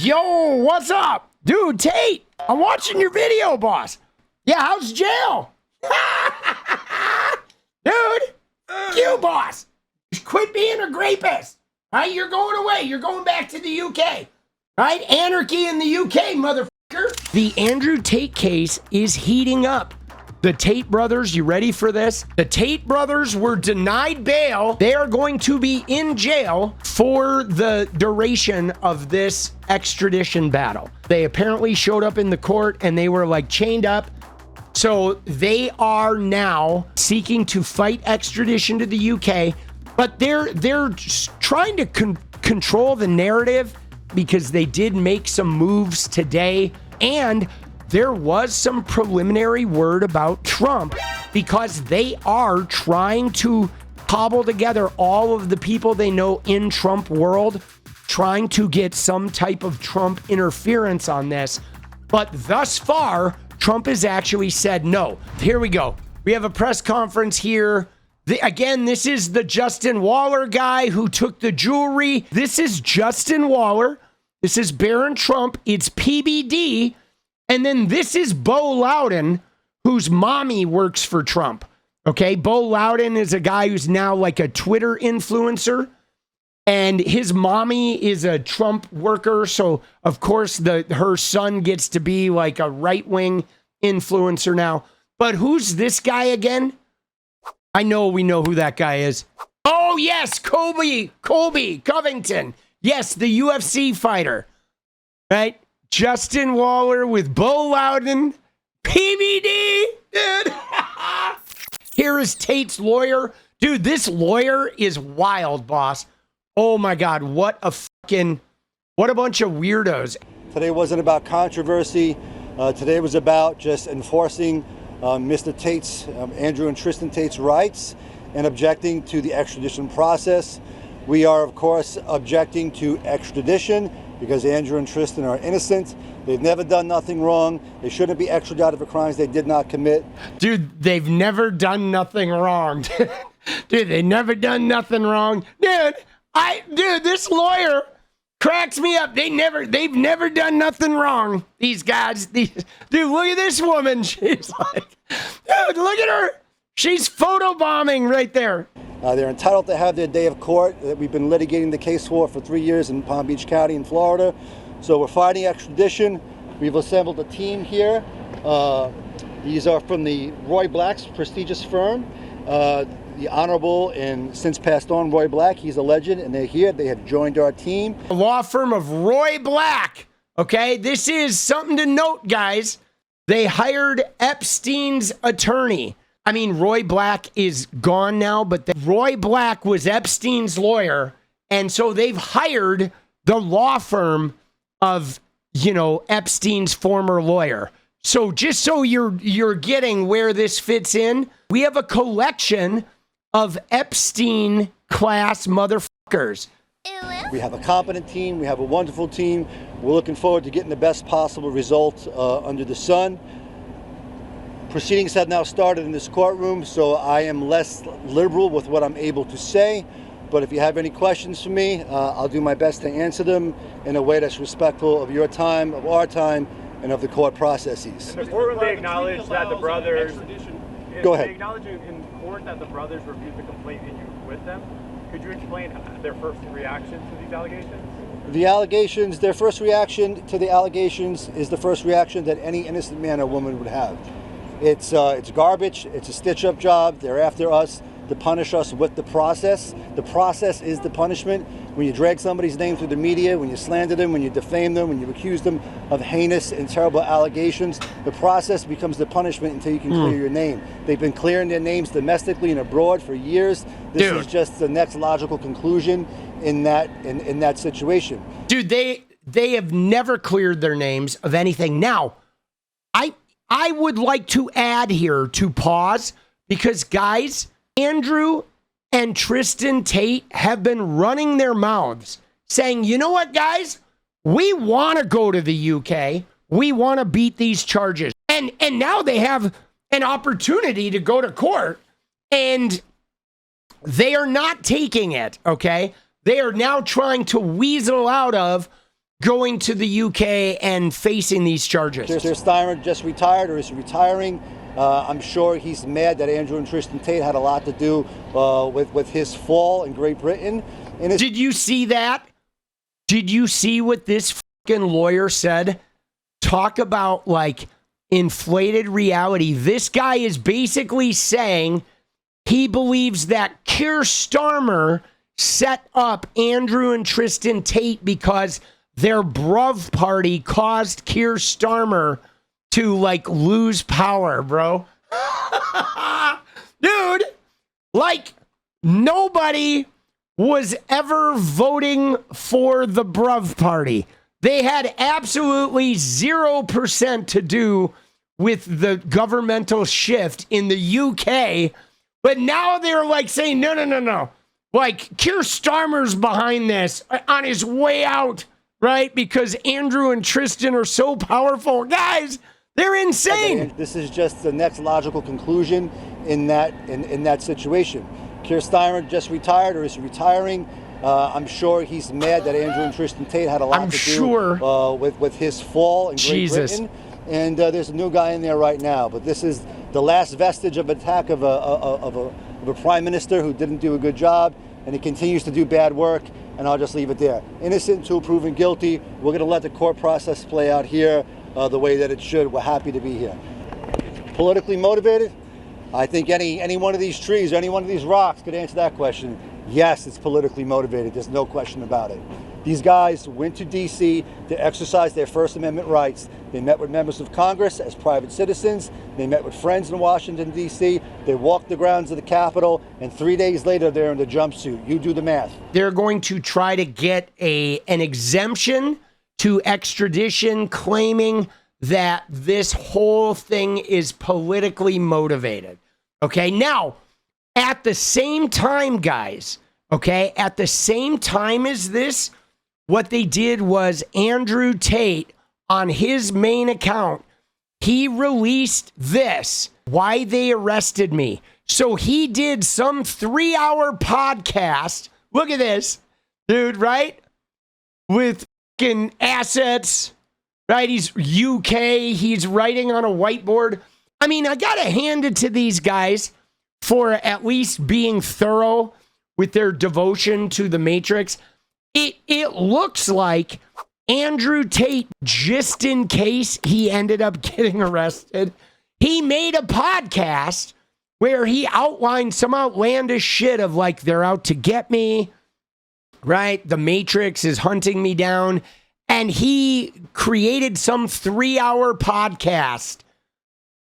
Yo, what's up? Dude, Tate, I'm watching your video, boss. Yeah, how's jail? Dude, you, boss. Quit being a rapist. All right, you're going away. You're going back to the UK. All right, anarchy in the UK, motherfucker. The Andrew Tate case is heating up. The Tate brothers, you ready for this? The Tate brothers were denied bail. They are going to be in jail for the duration of this extradition battle. They apparently showed up in the court and they were like chained up. So they are now seeking to fight extradition to the UK, but they're trying to control the narrative because they did make some moves today, and there was some preliminary word about Trump because they are trying to cobble together all of the people they know in Trump world, trying to get some type of Trump interference on this. But thus far, Trump has actually said no. Here we go. We have a press conference here. Again, this is the Justin Waller guy who took the jewelry. This is Justin Waller. This is Barron Trump. It's PBD. And then this is Beau Loudon, whose mommy works for Trump. Okay, Beau Loudon is a guy who's now like a Twitter influencer. And his mommy is a Trump worker. So, of course, her son gets to be like a right-wing influencer now. But who's this guy again? I know we know who that guy is. Oh, yes, Colby Covington. Yes, the UFC fighter. Right? Justin Waller with Beau Loudon. PBD, dude. Here is Tate's lawyer. Dude, this lawyer is wild, boss. Oh my God, what a bunch of weirdos. Today wasn't about controversy. Today was about just enforcing Mr. Tate's, Andrew and Tristan Tate's rights and objecting to the extradition process. We are, of course, objecting to extradition because Andrew and Tristan are innocent. They've never done nothing wrong. They shouldn't be extradited for crimes they did not commit. Dude, they've never done nothing wrong. Dude, they never done nothing wrong. Dude, this lawyer cracks me up. They've never done nothing wrong. These guys, dude, look at this woman. She's like, dude, look at her. She's photobombing right there. They're entitled to have their day of court that we've been litigating the case for 3 years in Palm Beach County in Florida. So we're fighting extradition. We've assembled a team here. These are from the Roy Black's prestigious firm. The Honorable and since passed on Roy Black, he's a legend, and they're here. They have joined our team. The law firm of Roy Black. Okay, this is something to note, guys. They hired Epstein's attorney. I mean, Roy Black is gone now, but Roy Black was Epstein's lawyer. And so they've hired the law firm of, Epstein's former lawyer. So just so you're getting where this fits in, we have a collection of Epstein class motherfuckers. We have a competent team. We have a wonderful team. We're looking forward to getting the best possible result under the sun. Proceedings have now started in this courtroom, so I am less liberal with what I'm able to say. But if you have any questions for me, I'll do my best to answer them in a way that's respectful of your time, of our time, and of the court processes. In the court, they acknowledge that the brothers. Go ahead. They acknowledge in court that the brothers reviewed the complaint and you with them. Could you explain their first reaction to these allegations? The allegations, their first reaction to the allegations is the first reaction that any innocent man or woman would have. It's garbage. It's a stitch-up job. They're after us to punish us with the process. The process is the punishment. When you drag somebody's name through the media, when you slander them, when you defame them, when you accuse them of heinous and terrible allegations, the process becomes the punishment until you can clear your name. They've been clearing their names domestically and abroad for years. This is just the next logical conclusion in that situation. Dude, they have never cleared their names of anything. Now, I would like to add here to pause because, guys, Andrew and Tristan Tate have been running their mouths saying, you know what, guys? We want to go to the UK. We want to beat these charges. And now they have an opportunity to go to court, and they are not taking it, okay? They are now trying to weasel out of going to the UK and facing these charges? 𝗙𝗪 just retired or is retiring. I'm sure he's mad that Andrew and Tristan Tate had a lot to do with his fall in Great Britain. Did you see that? Did you see what this fucking lawyer said? Talk about like inflated reality. This guy is basically saying he believes that 𝗙𝗪 set up Andrew and Tristan Tate because their bruv party caused 𝗙𝗪 to like lose power, bro. Dude, like nobody was ever voting for the bruv party. They had absolutely 0% to do with the governmental shift in the UK. But now they're like saying, no. Like 𝗙𝗪's behind this on his way out, right? Because Andrew and Tristan are so powerful. Guys, they're insane. This is just the next logical conclusion in that situation. 𝗙𝗪 just retired or is retiring. I'm sure he's mad that Andrew and Tristan Tate had a lot to do with his fall in Great Britain. And there's a new guy in there right now. But this is the last vestige of attack of a prime minister who didn't do a good job, and he continues to do bad work. And I'll just leave it there. Innocent until proven guilty. We're going to let the court process play out here the way that it should. We're happy to be here. Politically motivated? I think any one of these trees or any one of these rocks could answer that question. Yes, it's politically motivated. There's no question about it. These guys went to D.C. to exercise their First Amendment rights. They met with members of Congress as private citizens. They met with friends in Washington, D.C. They walked the grounds of the Capitol, and 3 days later, they're in the jumpsuit. You do the math. They're going to try to get an exemption to extradition, claiming that this whole thing is politically motivated. Okay, now, at the same time, guys, okay, at the same time as this, what they did was Andrew Tate, on his main account, he released this, why they arrested me. So he did some 3-hour podcast. Look at this, dude, right? With fucking assets, right? He's UK. He's writing on a whiteboard. I mean, I got to hand it to these guys for at least being thorough with their devotion to the Matrix. It looks like Andrew Tate, just in case he ended up getting arrested, he made a podcast where he outlined some outlandish shit of like, they're out to get me, right? The Matrix is hunting me down. And he created some 3-hour podcast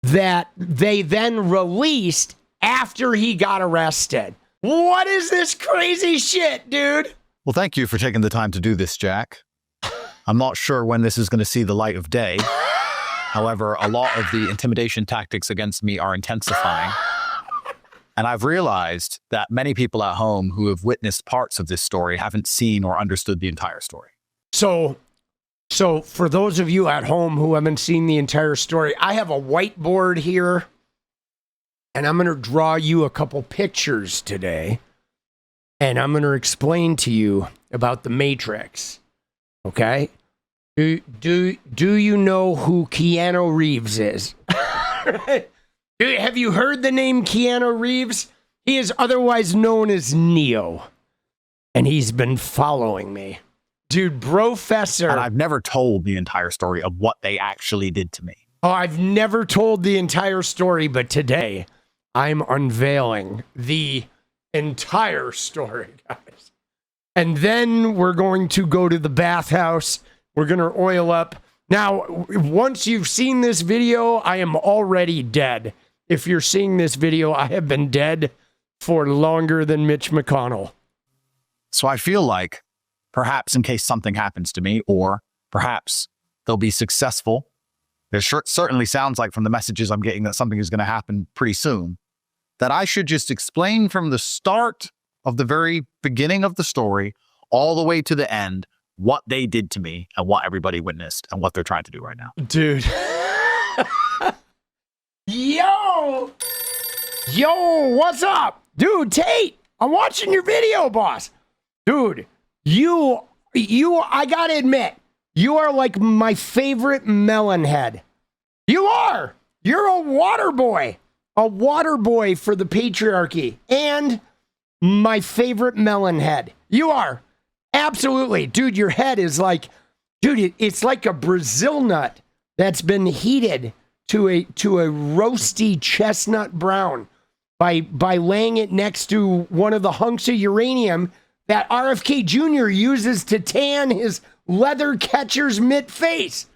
that they then released after he got arrested. What is this crazy shit, dude? Well, thank you for taking the time to do this, Jack. I'm not sure when this is going to see the light of day. However, a lot of the intimidation tactics against me are intensifying. And I've realized that many people at home who have witnessed parts of this story haven't seen or understood the entire story. So for those of you at home who haven't seen the entire story, I have a whiteboard here, and I'm going to draw you a couple pictures today, and I'm going to explain to you about the Matrix. Okay? Do you know who Keanu Reeves is? Have you heard the name Keanu Reeves? He is otherwise known as Neo, and he's been following me. Dude, Professor. And I've never told the entire story of what they actually did to me. Oh, I've never told the entire story, but today I'm unveiling the entire story, guys. And then we're going to go to the bathhouse. We're going to oil up. Now, once you've seen this video, I am already dead. If you're seeing this video, I have been dead for longer than Mitch McConnell. So I feel like perhaps in case something happens to me, or perhaps they'll be successful. It certainly sounds like from the messages I'm getting that something is going to happen pretty soon, that I should just explain from the start of the very beginning of the story all the way to the end what they did to me and what everybody witnessed and what they're trying to do right now. Dude. Yo, what's up? Dude, Tate, I'm watching your video, boss. Dude, I gotta admit, You are like my favorite melon head. You are. You're a water boy for the patriarchy, and my favorite melon head. You are. Absolutely. Dude, your head is like, dude, it's like a Brazil nut that's been heated to a roasty chestnut brown by laying it next to one of the hunks of uranium that RFK Jr. uses to tan his leather catcher's mitt face.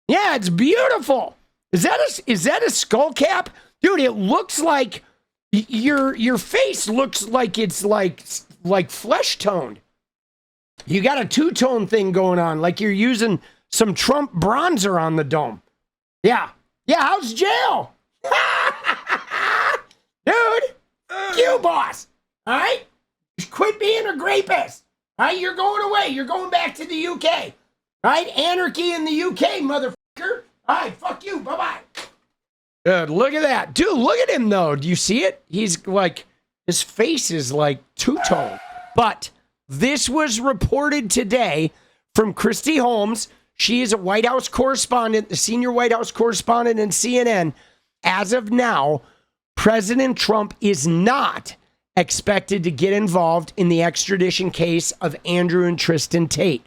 Yeah, it's beautiful. Is that a skull cap? Dude, it looks like your face looks like it's like flesh toned. You got a two-tone thing going on, like you're using some Trump bronzer on the dome. Yeah. Yeah, how's jail? Dude, 𝗙𝗍𝗶𝗹𝗀, all right? Quit being a rapist. All right, you're going away. You're going back to the UK. All right, anarchy in the UK, motherfucker. All right, fuck you. Bye-bye. Dude, look at that. Dude, look at him, though. Do you see it? He's like, his face is like two-tone. But this was reported today from Kristī Holmes. She is a White House correspondent, the senior White House correspondent in CNN. As of now, President Trump is not expected to get involved in the extradition case of Andrew and Tristan Tate.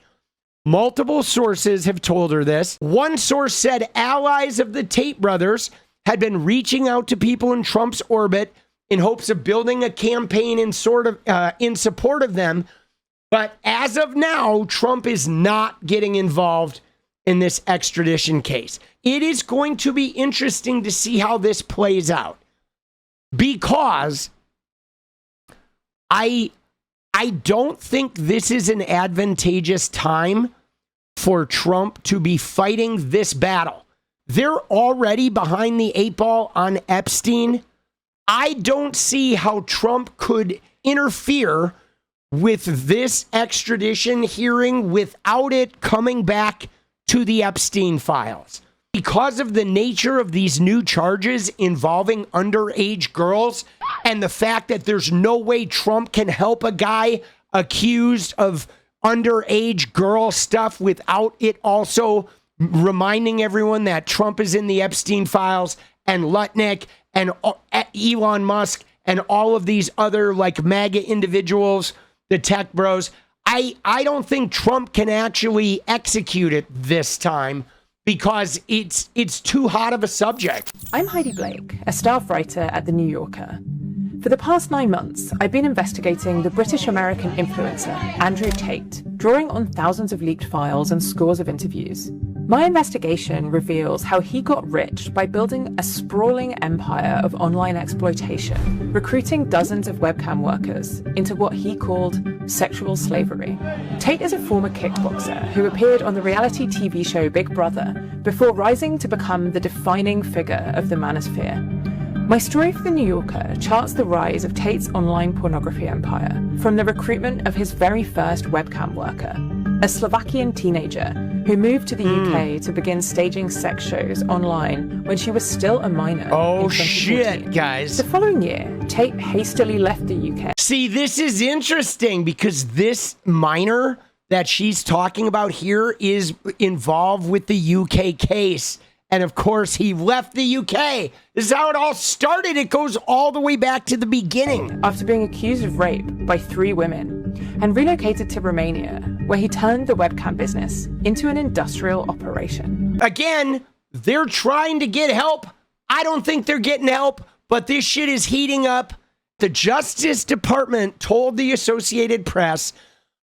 Multiple sources have told her this. One source said allies of the Tate brothers had been reaching out to people in Trump's orbit in hopes of building a campaign in support of them. But as of now, Trump is not getting involved in this extradition case. It is going to be interesting to see how this plays out, because I don't think this is an advantageous time for Trump to be fighting this battle. They're already behind the eight ball on Epstein. I don't see how Trump could interfere with this extradition hearing without it coming back to the Epstein files. Because of the nature of these new charges involving underage girls and the fact that there's no way Trump can help a guy accused of underage girl stuff without it also reminding everyone that Trump is in the Epstein files and Lutnick and Elon Musk and all of these other like MAGA individuals, the tech bros. I don't think Trump can actually execute it this time because it's too hot of a subject. I'm Heidi Blake, a staff writer at The New Yorker. For the past 9 months, I've been investigating the British-American influencer, Andrew Tate, drawing on thousands of leaked files and scores of interviews. My investigation reveals how he got rich by building a sprawling empire of online exploitation, recruiting dozens of webcam workers into what he called sexual slavery. Tate is a former kickboxer who appeared on the reality TV show Big Brother before rising to become the defining figure of the manosphere. My story for The New Yorker charts the rise of Tate's online pornography empire, from the recruitment of his very first webcam worker, a Slovakian teenager who moved to the UK to begin staging sex shows online when she was still a minor. Oh shit, guys. The following year, Tate hastily left the UK. See, this is interesting because this minor that she's talking about here is involved with the UK case. And of course, he left the UK. This is how it all started. It goes all the way back to the beginning. After being accused of rape by 3 women and relocated to Romania, where he turned the webcam business into an industrial operation. Again, they're trying to get help. I don't think they're getting help, but this shit is heating up. The Justice Department told the Associated Press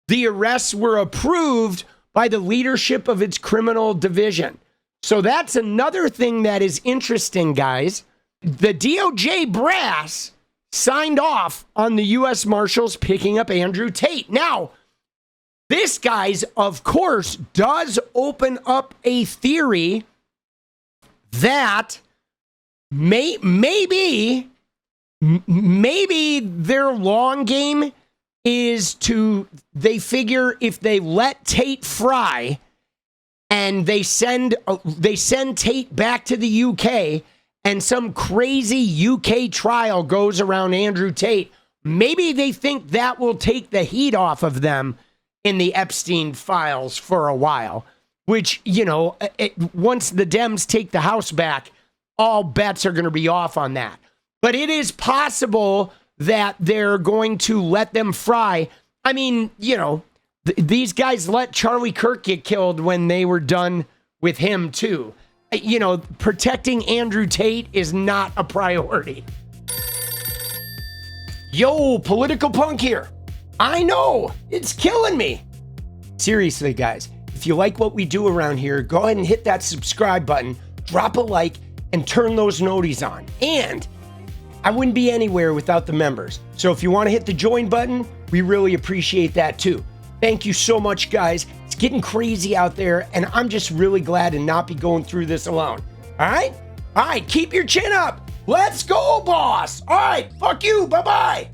the arrests were approved by the leadership of its criminal division. So that's another thing that is interesting, guys. The DOJ brass signed off on the U.S. Marshals picking up Andrew Tate. Now, this, guys, of course, does open up a theory that maybe their long game is they figure if they let Tate fry and they send Tate back to the UK and some crazy UK trial goes around Andrew Tate, maybe they think that will take the heat off of them in the Epstein files for a while. which, you know, once the Dems take the House back, all bets are going to be off on that. But it is possible that they're going to let them fry. I mean, you know, these guys let Charlie Kirk get killed when they were done with him, too. You know, protecting Andrew Tate is not a priority. Yo, political punk here. I know, it's killing me. Seriously, guys, if you like what we do around here, go ahead and hit that subscribe button, drop a like, and turn those noties on. And I wouldn't be anywhere without the members. So if you want to hit the join button, we really appreciate that too. Thank you so much, guys. It's getting crazy out there, and I'm just really glad to not be going through this alone. All right? All right, keep your chin up. Let's go, boss. All right, fuck you. Bye-bye.